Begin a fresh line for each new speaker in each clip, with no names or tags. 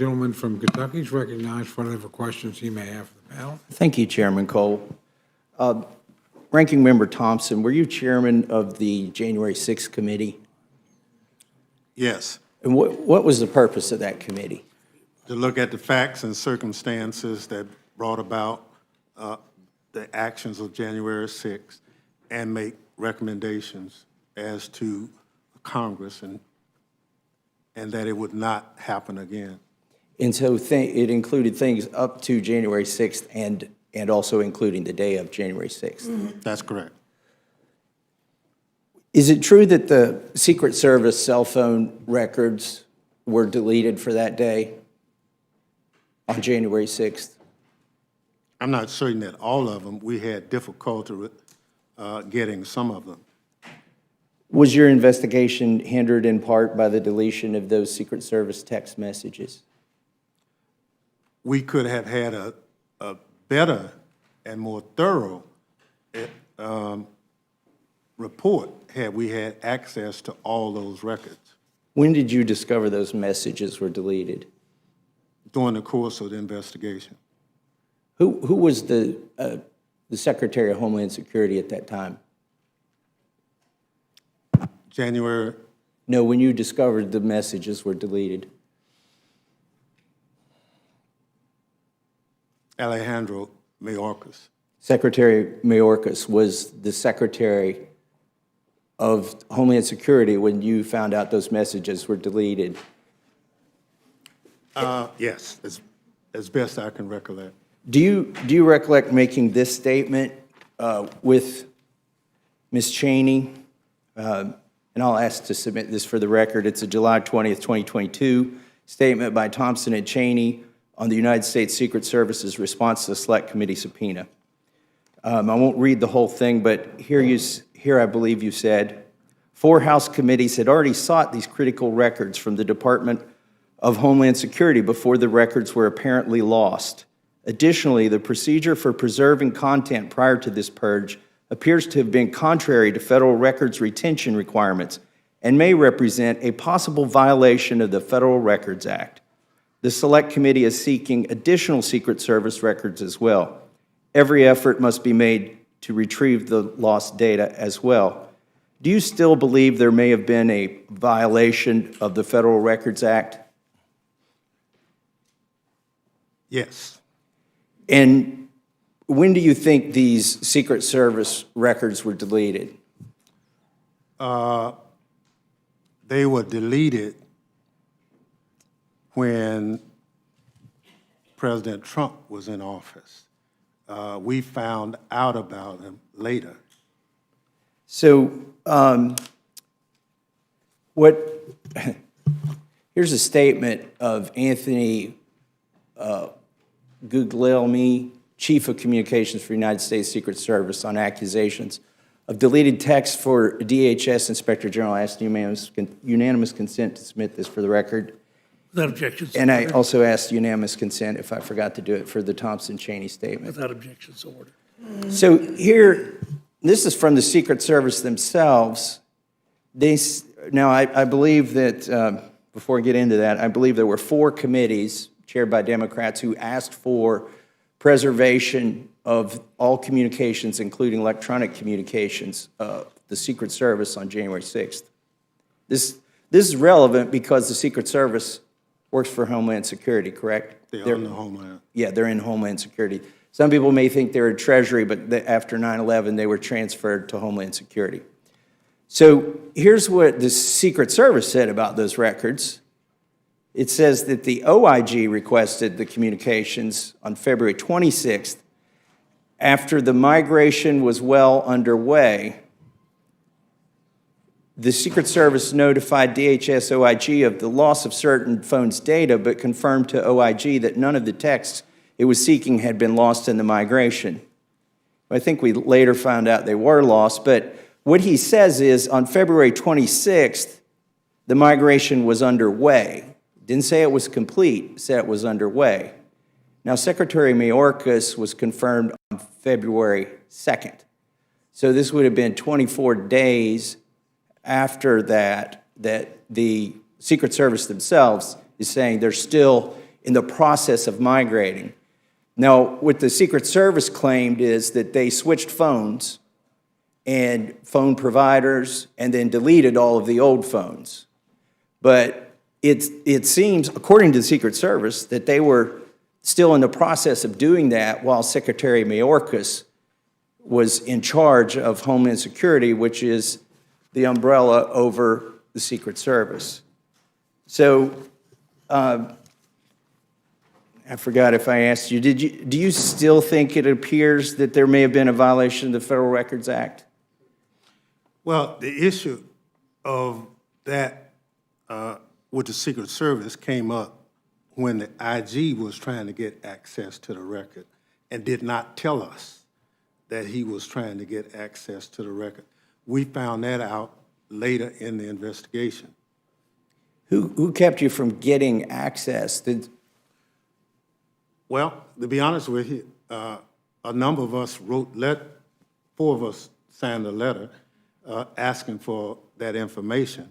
gentleman from Kentucky is recognized for whatever questions he may have for the panel.
Thank you, Chairman Cole. Ranking Member Thompson, were you chairman of the January 6th committee?
Yes,
And what was the purpose of that committee?
to look at the facts and circumstances that brought about the actions of January 6th and make recommendations as to Congress and that it would not happen again.
And so it included things up to January 6th and also including the day of January 6th.
That's correct.
Is it true that the Secret Service cell phone records were deleted for that day on January 6th?
I'm not certain that all of them, we had difficulty with getting some of them.
Was your investigation hindered in part by the deletion of those Secret Service text messages?
We could have had a better and more thorough report had we had access to all those records
When did you discover those messages were deleted?
during the course of the investigation.
Who was the Secretary of Homeland Security at that time?
January,
No, when you discovered the messages were deleted.
Alejandro Mayorkas.
Secretary Mayorkas was the Secretary of Homeland Security when you found out those messages were deleted.
Yes, as best I can recollect.
Do you recollect making this statement with Ms. Cheney? And I'll ask to submit this for the record. It's a July 20th, 2022 statement by Thompson and Cheney on the United States Secret Service's response to the Select Committee subpoena. I won't read the whole thing, but here I believe you said, 4 House committees had already sought these critical records from the Department of Homeland Security before the records were apparently lost. Additionally, the procedure for preserving content prior to this purge appears to have been contrary to federal records retention requirements and may represent a possible violation of the Federal Records Act. The Select Committee is seeking additional Secret Service records as well. Every effort must be made to retrieve the lost data as well. Do you still believe there may have been a violation of the Federal Records Act?
Yes.
And when do you think these Secret Service records were deleted?
They were deleted when President Trump was in office. We found out about him later.
So here's a statement of Anthony Guglielmi, Chief of Communications for the United States Secret Service, on accusations of deleted text for DHS Inspector General. I asked unanimous consent to submit this for the record.
Without objection.
And I also asked unanimous consent, if I forgot to do it, for the Thompson-Cheney statement.
Without objection, so ordered.
So here, this is from the Secret Service themselves. Now, I believe that, before I get into that, I believe there were 4 committees chaired by Democrats who asked for preservation of all communications, including electronic communications, the Secret Service on January 6th. This is relevant because the Secret Service works for Homeland Security, correct?
They're in the Homeland.
Yeah, they're in Homeland Security. Some people may think they're in Treasury, but after 9/11, they were transferred to Homeland Security. So here's what the Secret Service said about those records. It says that the OIG requested the communications on February 26th after the migration was well underway. The Secret Service notified DHS OIG of the loss of certain phones' data, but confirmed to OIG that none of the texts it was seeking had been lost in the migration. I think we later found out they were lost, but what he says is on February 26th, the migration was underway. Didn't say it was complete, said it was underway. Now, Secretary Mayorkas was confirmed on February 2nd. So this would have been 24 days after that the Secret Service themselves is saying they're still in the process of migrating. Now, what the Secret Service claimed is that they switched phones and phone providers and then deleted all of the old phones. But it seems, according to the Secret Service, that they were still in the process of doing that while Secretary Mayorkas was in charge of Homeland Security, which is the umbrella over the Secret Service. So, I forgot if I asked you, do you still think it appears that there may have been a violation of the Federal Records Act?
Well, the issue of that with the Secret Service came up when the IG was trying to get access to the record and did not tell us that he was trying to get access to the record. We found that out later in the investigation.
Who kept you from getting access?
Well, to be honest with you, a number of us wrote, 4 of us signed a letter asking for that information.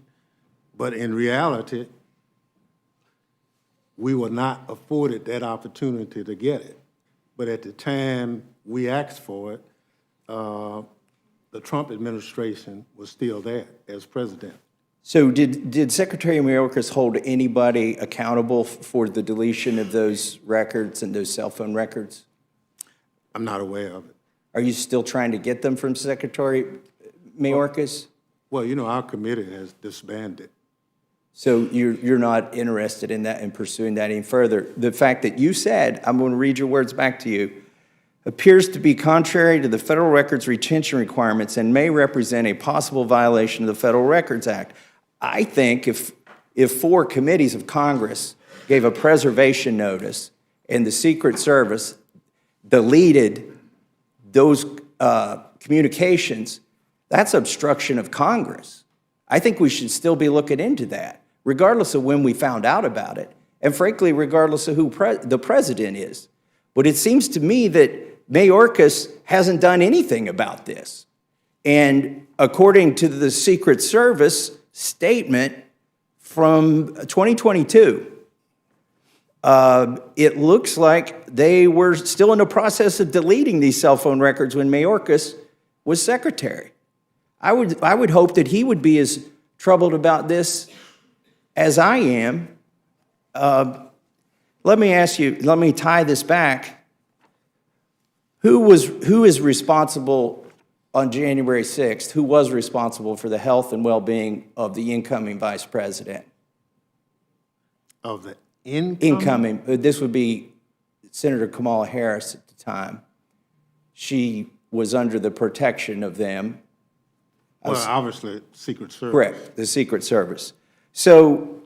But in reality, we were not afforded that opportunity to get it. But at the time we asked for it, the Trump administration was still there as president.
So did Secretary Mayorkas hold anybody accountable for the deletion of those records and those cell phone records?
I'm not aware of it.
Are you still trying to get them from Secretary Mayorkas?
Well, you know, our committee has disbanded.
So you're not interested in that and pursuing that any further. The fact that you said, I'm going to read your words back to you, appears to be contrary to the federal records retention requirements and may represent a possible violation of the Federal Records Act. I think if 4 committees of Congress gave a preservation notice and the Secret Service deleted those communications, that's obstruction of Congress. I think we should still be looking into that, regardless of when we found out about it, and frankly, regardless of who the president is. But it seems to me that Mayorkas hasn't done anything about this. And according to the Secret Service statement from 2022, it looks like they were still in the process of deleting these cell phone records when Mayorkas was secretary. I would hope that he would be as troubled about this as I am. Let me ask you, let me tie this back. Who is responsible on January 6th? Who was responsible for the health and well-being of the incoming vice president?
Of the incoming?
This would be Senator Kamala Harris at the time. She was under the protection of them.
Well, obviously, Secret Service.
Correct, the Secret Service. So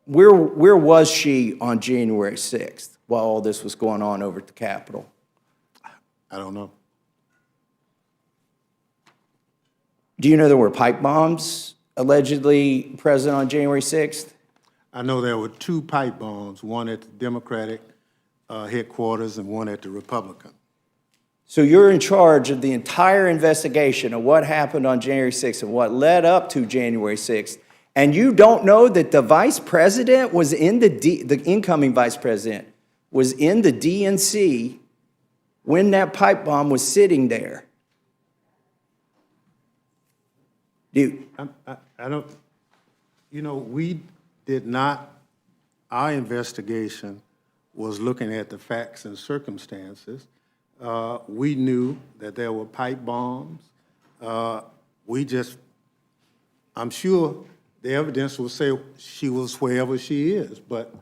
where was she on January 6th while all this was going on over at the Capitol?
I don't know.
Do you know there were pipe bombs allegedly present on January 6th?
I know there were 2 pipe bombs, one at the Democratic headquarters and one at the Republican.
So you're in charge of the entire investigation of what happened on January 6th and what led up to January 6th, and you don't know that the vice president was in the incoming vice president was in the DNC when that pipe bomb was sitting there.
I don't, you know, we did not, our investigation was looking at the facts and circumstances. We knew that there were pipe bombs. I'm sure the evidence will say she was wherever she is, but,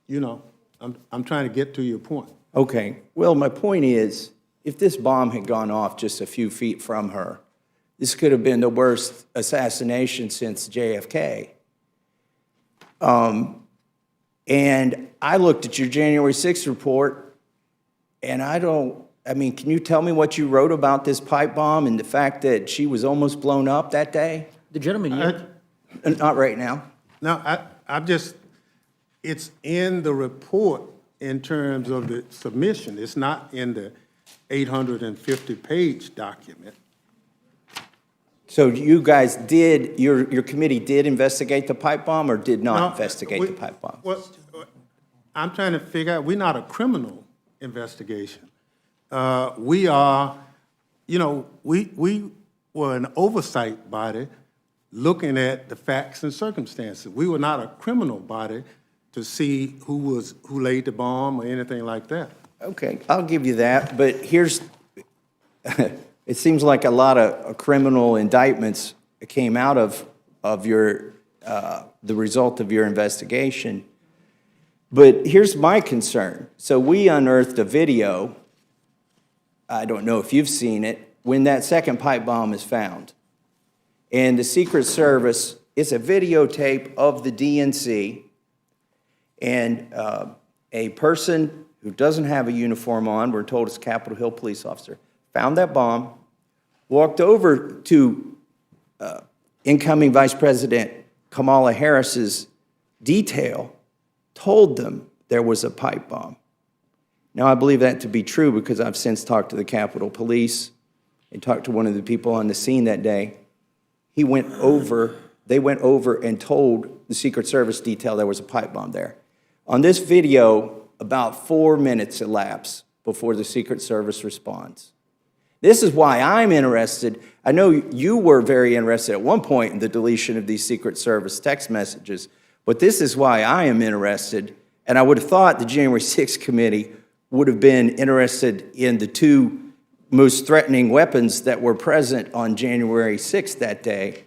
you know, I'm trying to get to your point.
Okay, well, my point is, if this bomb had gone off just a few feet from her, this could have been the worst assassination since JFK. And I looked at your January 6th report, and can you tell me what you wrote about this pipe bomb and the fact that she was almost blown up that day?
The gentleman,
Not right now.
No, it's in the report in terms of the submission. It's not in the 850-page document.
So you guys your committee did investigate the pipe bomb or did not investigate the pipe bomb?
Well, I'm trying to figure out, we're not a criminal investigation. We are, you know, we were an oversight body looking at the facts and circumstances. We were not a criminal body to see who laid the bomb or anything like that.
Okay, I'll give you that, but here's, it seems like a lot of criminal indictments came out of your, the result of your investigation. But here's my concern. So we unearthed a video, I don't know if you've seen it, when that second pipe bomb is found. And the Secret Service, it's a videotape of the DNC, and a person who doesn't have a uniform on, we're told it's a Capitol Hill police officer, found that bomb, walked over to incoming Vice President Kamala Harris's detail, told them there was a pipe bomb. Now, I believe that to be true because I've since talked to the Capitol Police and talked to one of the people on the scene that day. They went over and told the Secret Service detail there was a pipe bomb there. On this video, about 4 minutes elapse before the Secret Service responds. This is why I'm interested. I know you were very interested at one point in the deletion of these Secret Service text messages, but this is why I am interested, and I would have thought the January 6th committee would have been interested in the two most threatening weapons that were present on January 6th that day.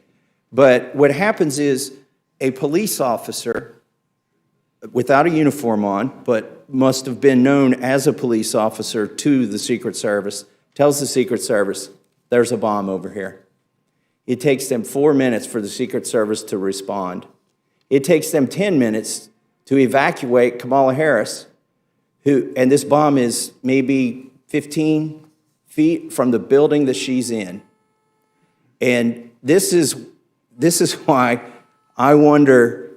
But what happens is a police officer without a uniform on, but must have been known as a police officer to the Secret Service, tells the Secret Service, there's a bomb over here. It takes them 4 minutes for the Secret Service to respond. It takes them 10 minutes to evacuate Kamala Harris, and this bomb is maybe 15 feet from the building that she's in. And this is why I wonder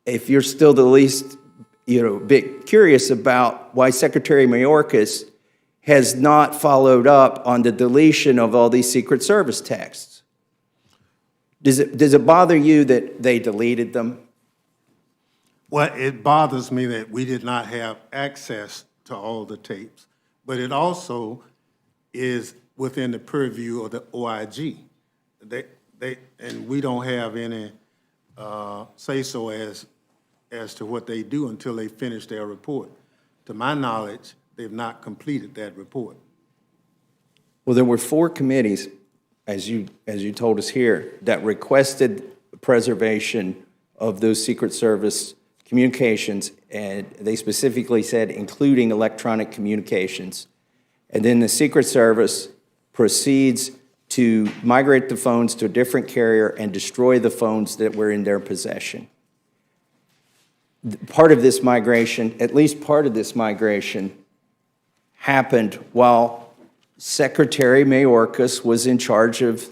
if you're still the least, bit curious about why Secretary Mayorkas has not followed up on the deletion of all these Secret Service texts. Does it bother you that they deleted them?
Well, it bothers me that we did not have access to all the tapes, but it also is within the purview of the OIG. And we don't have any say-so as to what they do until they finish their report. To my knowledge, they've not completed that report.
Well, there were 4 committees, as you told us here, that requested preservation of those Secret Service communications, and they specifically said including electronic communications. And then the Secret Service proceeds to migrate the phones to a different carrier and destroy the phones that were in their possession. Part of this migration, at least part of this migration, happened while Secretary Mayorkas was in charge of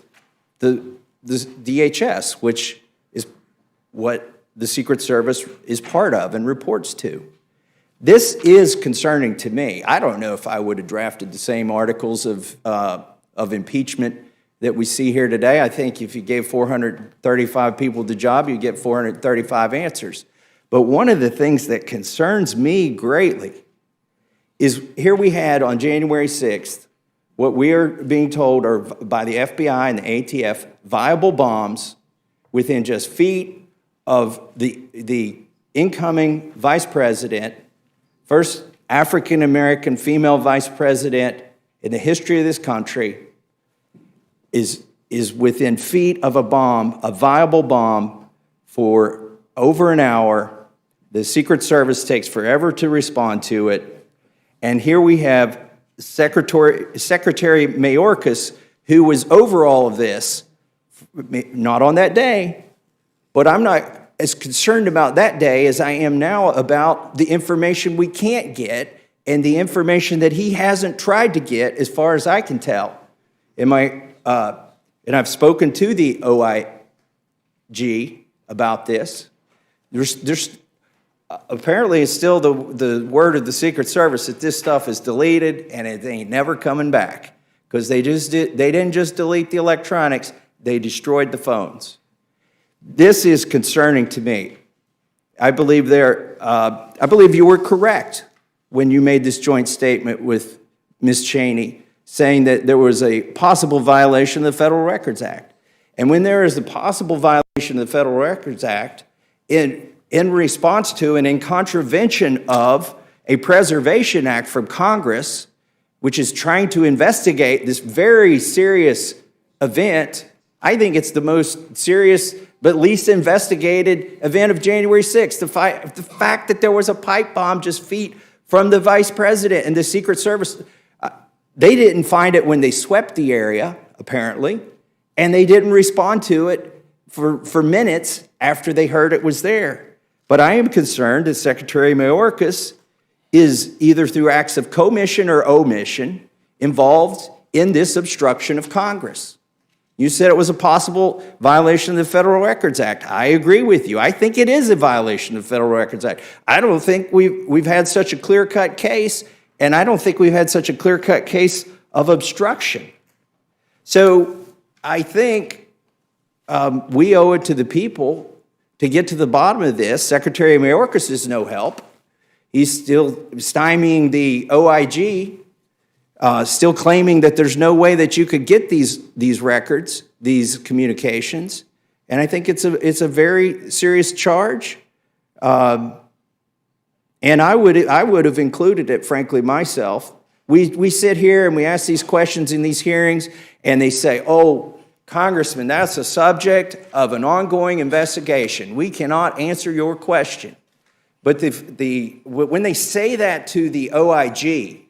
the DHS, which is what the Secret Service is part of and reports to. This is concerning to me. I don't know if I would have drafted the same articles of impeachment that we see here today. I think if you gave 435 people the job, you'd get 435 answers. But one of the things that concerns me greatly is here we had on January 6th, what we are being told are by the FBI and the ATF, viable bombs within just feet of the incoming vice president, first African-American female vice president in the history of this country, is within feet of a bomb, a viable bomb, for over an hour. The Secret Service takes forever to respond to it. And here we have Secretary Mayorkas, who was over all of this, not on that day, but I'm not as concerned about that day as I am now about the information we can't get and the information that he hasn't tried to get, as far as I can tell. And I've spoken to the OIG about this. There's apparently it's still the word of the Secret Service that this stuff is deleted and it ain't never coming back, because they didn't just delete the electronics, they destroyed the phones. This is concerning to me. I believe you were correct when you made this joint statement with Ms. Cheney, saying that there was a possible violation of the Federal Records Act. And when there is a possible violation of the Federal Records Act, in response to and in contravention of a Preservation Act from Congress, which is trying to investigate this very serious event, I think it's the most serious but least investigated event of January 6th. The fact that there was a pipe bomb just feet from the Vice President and the Secret Service. They didn't find it when they swept the area, apparently, and they didn't respond to it for minutes after they heard it was there. But I am concerned that Secretary Mayorkas is either through acts of commission or omission involved in this obstruction of Congress. You said it was a possible violation of the Federal Records Act. I agree with you. I think it is a violation of the Federal Records Act. I don't think we've had such a clear-cut case, and I don't think we've had such a clear-cut case of obstruction. So I think we owe it to the people to get to the bottom of this. Secretary Mayorkas is no help. He's still stymieing the OIG, still claiming that there's no way that you could get these records, these communications. And I think it's a very serious charge. And I would have included it, frankly, myself. We sit here and we ask these questions in these hearings, and they say, oh, Congressman, that's a subject of an ongoing investigation. We cannot answer your question. But when they say that to the OIG,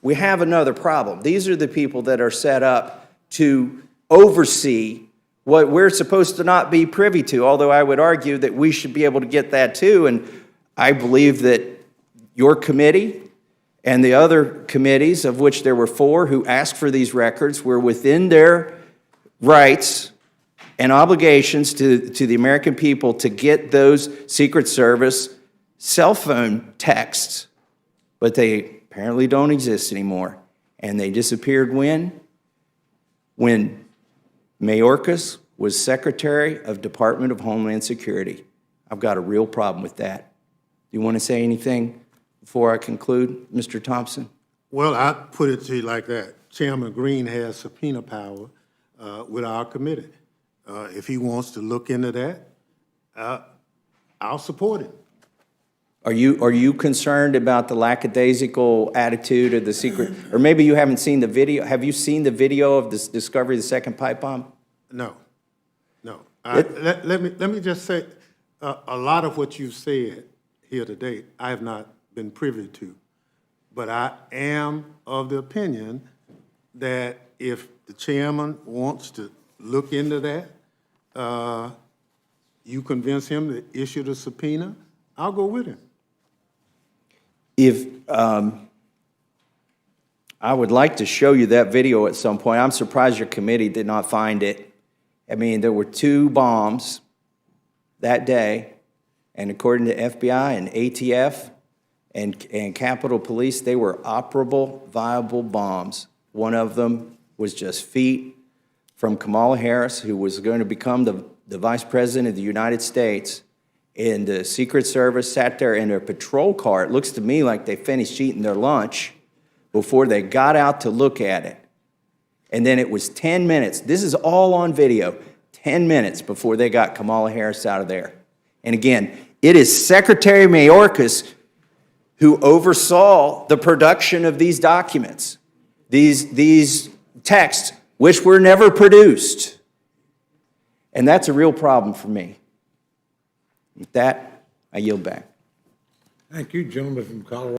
we have another problem. These are the people that are set up to oversee what we're supposed to not be privy to, although I would argue that we should be able to get that too. And I believe that your committee and the other committees, of which there were 4 who asked for these records, were within their rights and obligations to the American people to get those Secret Service cell phone texts. But they apparently don't exist anymore. And they disappeared when? When Mayorkas was Secretary of Department of Homeland Security. I've got a real problem with that. Do you want to say anything before I conclude, Mr. Thompson?
Well, I put it to you like that. Chairman Green has subpoena power with our committee. If he wants to look into that, I'll support it.
Are you concerned about the lackadaisical attitude of the secret, or maybe you haven't seen the video? Have you seen the video of this discovery of the second pipe bomb?
No. Let me just say, a lot of what you've said here today, I have not been privy to. But I am of the opinion that if the chairman wants to look into that, you convince him to issue the subpoena, I'll go with him.
If I would like to show you that video at some point. I'm surprised your committee did not find it. I mean, there were 2 bombs that day, and according to FBI and ATF and Capitol Police, they were operable, viable bombs. One of them was just feet from Kamala Harris, who was going to become the Vice President of the United States. And the Secret Service sat there in their patrol car. It looks to me like they finished eating their lunch before they got out to look at it. And then it was 10 minutes. This is all on video. 10 minutes before they got Kamala Harris out of there. And again, it is Secretary Mayorkas who oversaw the production of these documents, these texts, which were never produced. And that's a real problem for me. With that, I yield back.
Thank you, gentleman from Colorado.